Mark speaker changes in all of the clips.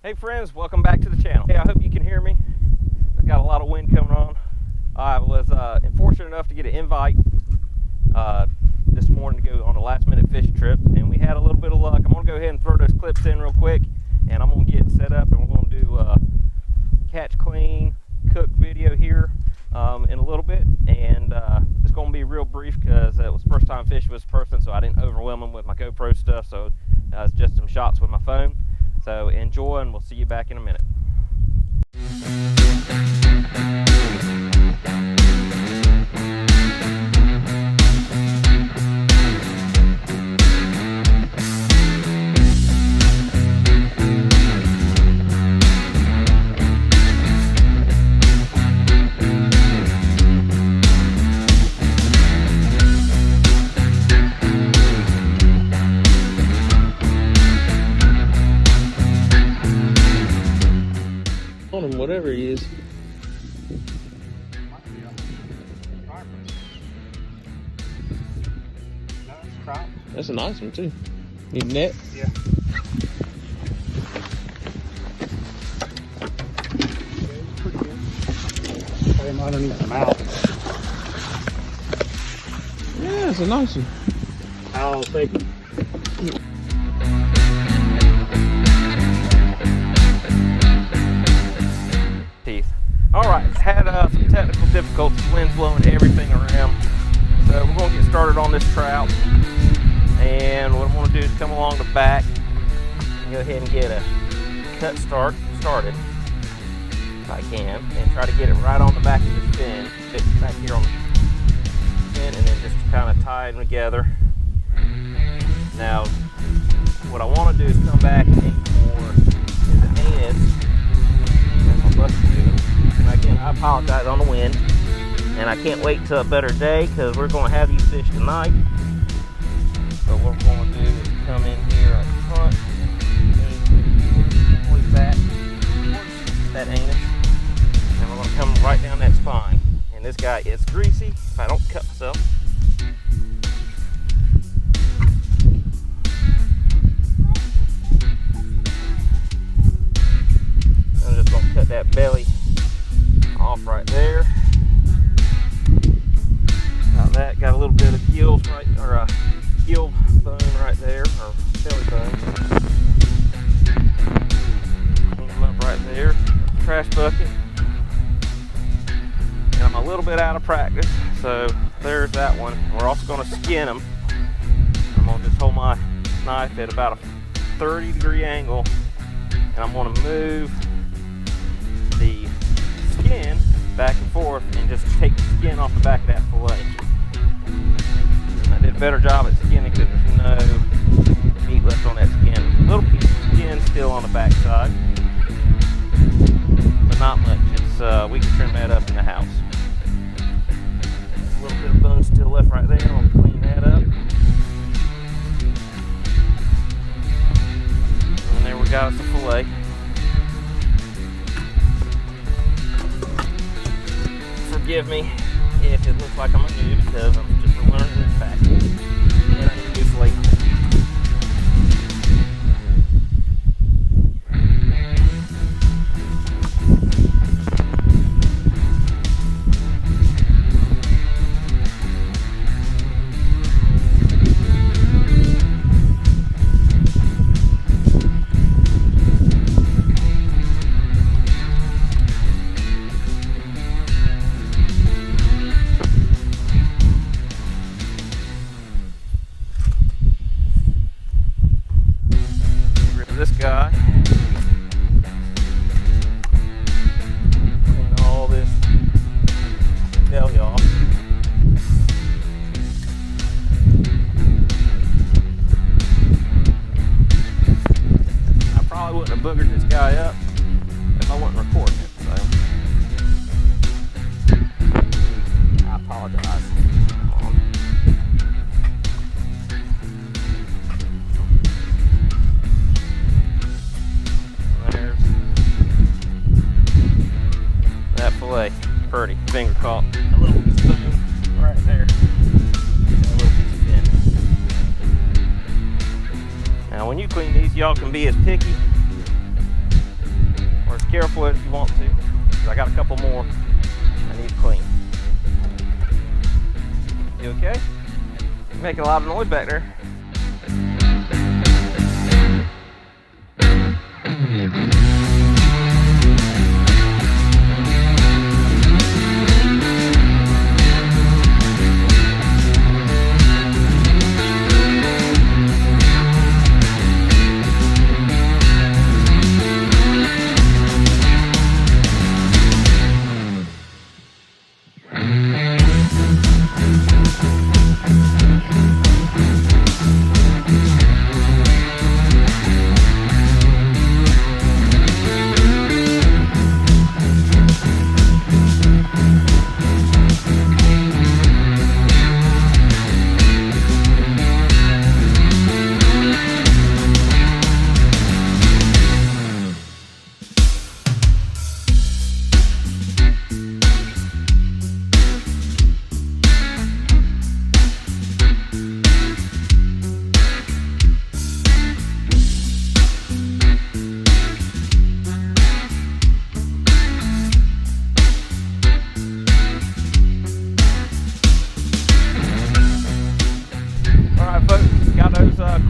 Speaker 1: Hey friends, welcome back to the channel. Hey, I hope you can hear me. I've got a lot of wind coming on. I was fortunate enough to get an invite this morning to go on a last minute fishing trip, and we had a little bit of luck. I'm going to go ahead and throw those clips in real quick, and I'm going to get set up, and we're going to do catch, clean, cook video here in a little bit. And it's going to be real brief because it was first time fishing with this person, so I didn't overwhelm them with my GoPro stuff, so it's just some shots with my phone. So enjoy, and we'll see you back in a minute.
Speaker 2: Whatever he is. That's a nice one too. Need a net?
Speaker 3: Yeah. Pretty good. Put him underneath the mouth.
Speaker 2: Yeah, it's a nice one.
Speaker 3: I'll take it.
Speaker 1: Alright, had some technical difficulties, winds blowing everything around. So we're going to get started on this trout. And what I'm going to do is come along the back and go ahead and get a cut started, if I can, and try to get it right on the back of the fin, fit back here on the fin, and then just kind of tie them together. Now, what I want to do is come back and aim for the anus. And again, I apologize on the wind, and I can't wait till a better day because we're going to have these fish tonight. So what we're going to do is come in here at the front and pull back towards that anus, and we're going to come right down that spine. And this guy is greasy if I don't cut myself. I'm just going to cut that belly off right there. Now that got a little bit of gills right, or a gill bone right there, or belly bone. Clean them up right there. Trash bucket. And I'm a little bit out of practice, so there's that one. We're also going to skin them. I'm going to just hold my knife at about a 30-degree angle, and I'm going to move the skin back and forth and just take the skin off the back of that fillet. And I did a better job at skinning because there's no meat left on that skin. A little piece of skin still on the back side, but not much. It's we can trim that up in the house. A little bit of bone still left right there. I'll clean that up. And there we got us a fillet. Forgive me if it looks like I'm a noob because I'm just learning this fact. And I need to do fillet. This guy, clean all this belly off. I probably wouldn't have boogered this guy up if I wasn't recording it, so I apologize. Fillet, pretty finger caught, a little piece of bone right there, and a little piece of fin. Now when you clean these, y'all can be as picky careful if you want to, because I got a couple more I need to clean. You okay? You're making a lot of noise back there.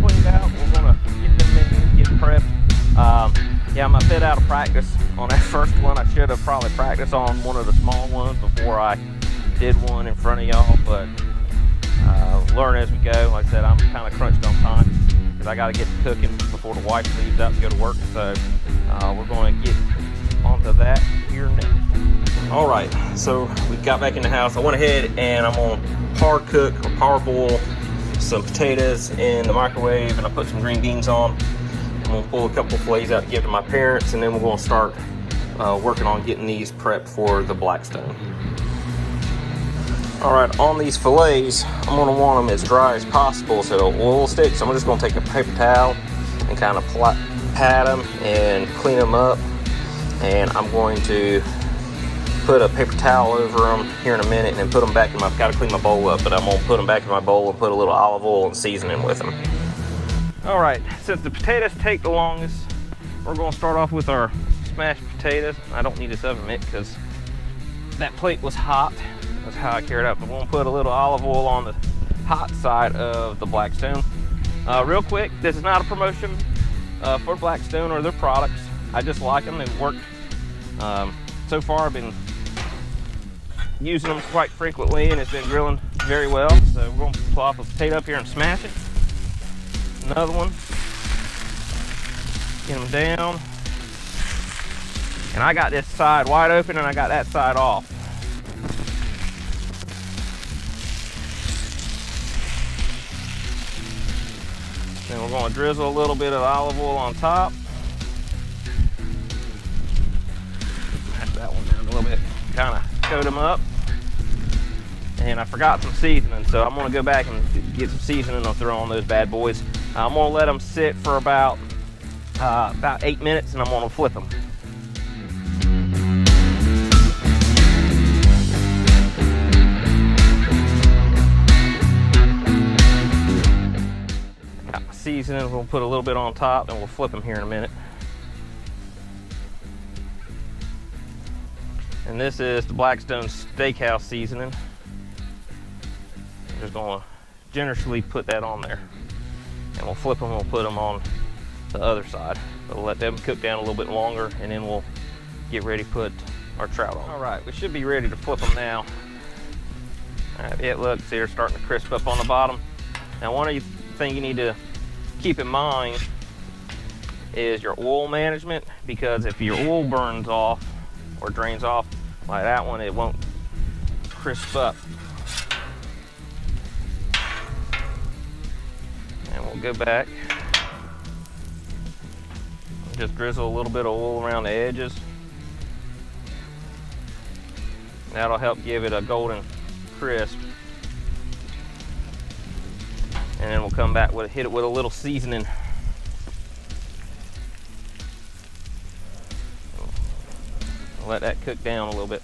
Speaker 1: Cleaned out. We're gonna get them in, get prepped. Yeah, I'm a bit out of practice on that first one. I should have probably practiced on one of the small ones before I did one in front of y'all, but learn as we go. Like I said, I'm kind of crunched on time because I got to get cooking before the wife leaves up to go to work. So we're going to get onto that here next. All right, so we got back in the house. I went ahead and I'm gonna par cook or par boil some potatoes in the microwave, and I put some green beans on. I'm gonna pull a couple fillets out to give to my parents, and then we're gonna start working on getting these prepped for the Blackstone. All right, on these fillets, I'm gonna want them as dry as possible so they'll oil stick. So I'm just gonna take a paper towel and kind of pat them and clean them up, and I'm going to put a paper towel over them here in a minute and then put them back in my, gotta clean my bowl up, but I'm gonna put them back in my bowl and put a little olive oil and seasoning with them. All right, since the potatoes take the longest, we're gonna start off with our smashed potatoes. I don't need this oven mitt because that plate was hot. That's how I carried it up. I'm gonna put a little olive oil on the hot side of the Blackstone. Real quick, this is not a promotion for Blackstone or their products. I just like them, they've worked. So far I've been using them quite frequently and it's been grilling very well. So we're gonna plop a potato up here and smash it. Another one. Get them down. And I got this side wide open and I got that side off. Then we're gonna drizzle a little bit of olive oil on top. Smash that one down a little bit. Kind of coat them up. And I forgot some seasoning, so I'm gonna go back and get some seasoning and I'll throw on those bad boys. I'm gonna let them sit for about 8 minutes and I'm gonna flip them. Got my seasoning, we'll put a little bit on top and we'll flip them here in a minute. And this is the Blackstone Steakhouse seasoning. I'm just gonna generously put that on there. And we'll flip them, we'll put them on the other side. We'll let them cook down a little bit longer and then we'll get ready to put our trout on. All right, we should be ready to flip them now. All right, it looks, they're starting to crisp up on the bottom. Now one of the things you need to keep in mind is your oil management, because if your oil burns off or drains off like that one, it won't crisp up. And we'll go back and just drizzle a little bit of oil around the edges. That'll help give it a golden crisp. And then we'll come back with hit it with a little seasoning. Let that cook down a little bit.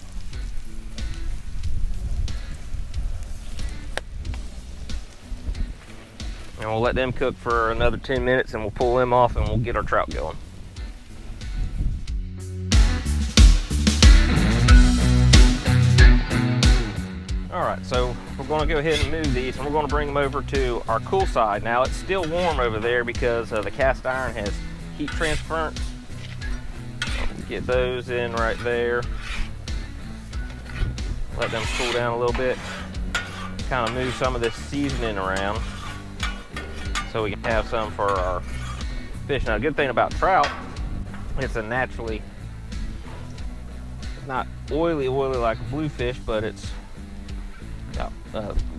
Speaker 1: And we'll let them cook for another 10 minutes and we'll pull them off and we'll get our trout going. Alright, so we're going to go ahead and move these, and we're going to bring them over to our cool side. Now it's still warm over there because the cast iron has heat transference. Get those in right there. Let them cool down a little bit. Kind of move some of this seasoning around so we can have some for our fish. Now, the good thing about trout, it's a naturally, it's not oily like a bluefish, but it's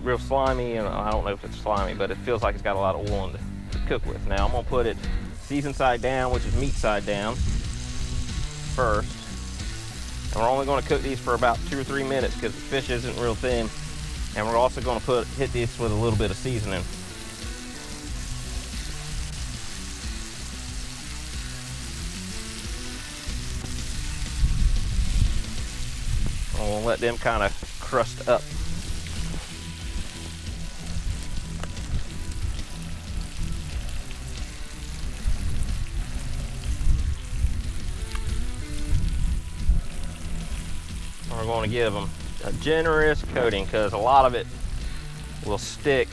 Speaker 1: real slimy, and I don't know if it's slimy, but it feels like it's got a lot of oil to cook with. Now I'm gonna put it season side down, which is meat side down first, and we're only going to cook these for about 2 or 3 minutes because the fish isn't real thin, and we're also going to hit this with a little bit of seasoning. And we'll let them kind of crust up. We're going to give them a generous coating because a lot of it will stick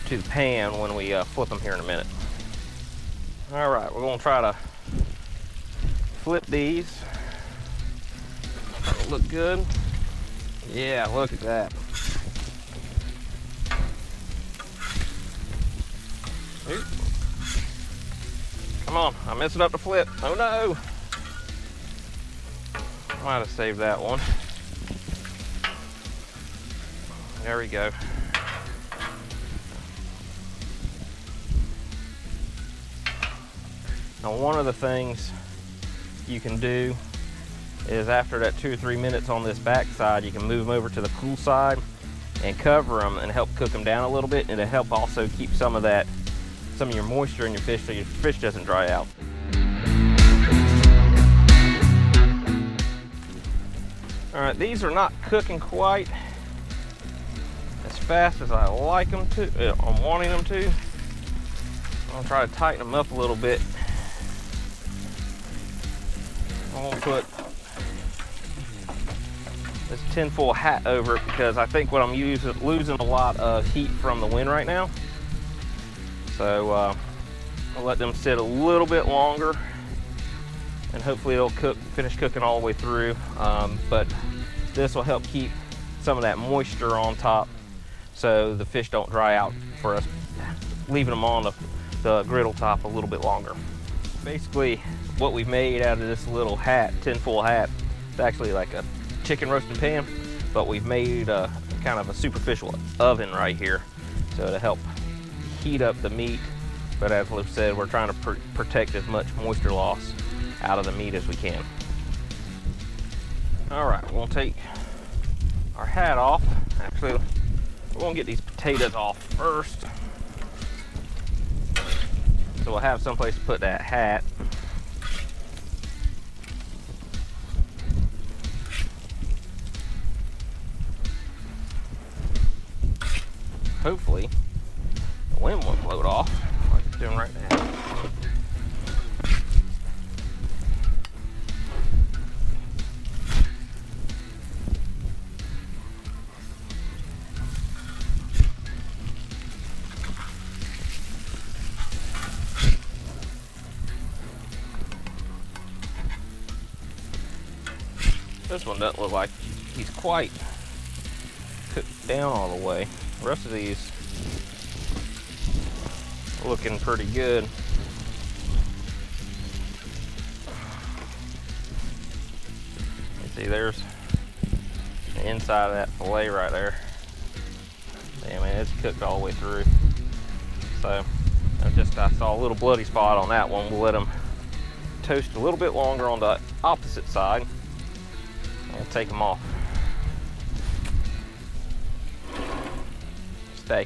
Speaker 1: to the pan when we flip them here in a minute. All right, we're going to try to flip these. Look good. Yeah, look at that. Oop. Come on, I'm messing up the flip. Oh no. Might have saved that one. There we go. Now, one of the things you can do is after that 2 or 3 minutes on this back side, you can move them over to the cool side and cover them and help cook them down a little bit, and it'll help also keep some of your moisture in your fish so your fish doesn't dry out. All right, these are not cooking quite as fast as I like them to. I'm wanting them to. I'm gonna try to tighten them up a little bit. I'm gonna put this tinfoil hat over it because I think what I'm losing a lot of heat from the wind right now. So I'll let them sit a little bit longer, and hopefully it'll finish cooking all the way through. But this will help keep some of that moisture on top so the fish don't dry out for us leaving them on the griddle top a little bit longer. Basically, what we've made out of this little hat, tinfoil hat, it's actually like a chicken roasting pan, but we've made kind of a superficial oven right here so to help heat up the meat. But as Luke said, we're trying to protect as much moisture loss out of the meat as we can. All right, we're gonna take our hat off. Actually, we're gonna get these potatoes off first. So we'll have someplace to put that hat. Hopefully, the wind won't blow it off like it's doing right now. This one doesn't look like he's quite cooked down all the way. The rest of these are looking pretty good. You see, there's the inside of that fillet right there. Yeah, man, it's cooked all the way through. So I saw a little bloody spot on that one. We'll let them toast a little bit longer on the opposite side. We'll take them off. Stay.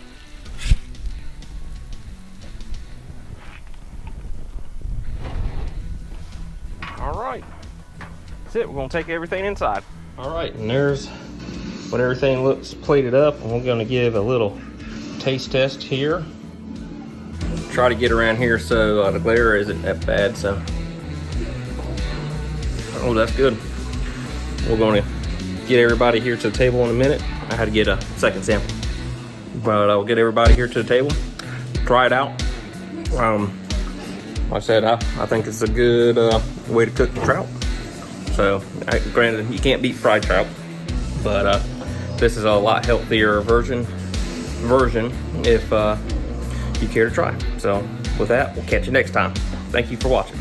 Speaker 1: All right, that's it. We're gonna take everything inside. All right, and there's what everything looks plated up, and we're gonna give a little taste test here. Try to get around here so the glare isn't that bad. So, oh, that's good. We're going to get everybody here to the table in a minute. I had to get a second sample, but I'll get everybody here to the table, try it out. Like I said, I think it's a good way to cook the trout. So, granted, you can't beat fried trout, but this is a lot healthier version if you care to try. So, with that, we'll catch you next time. Thank you for watching.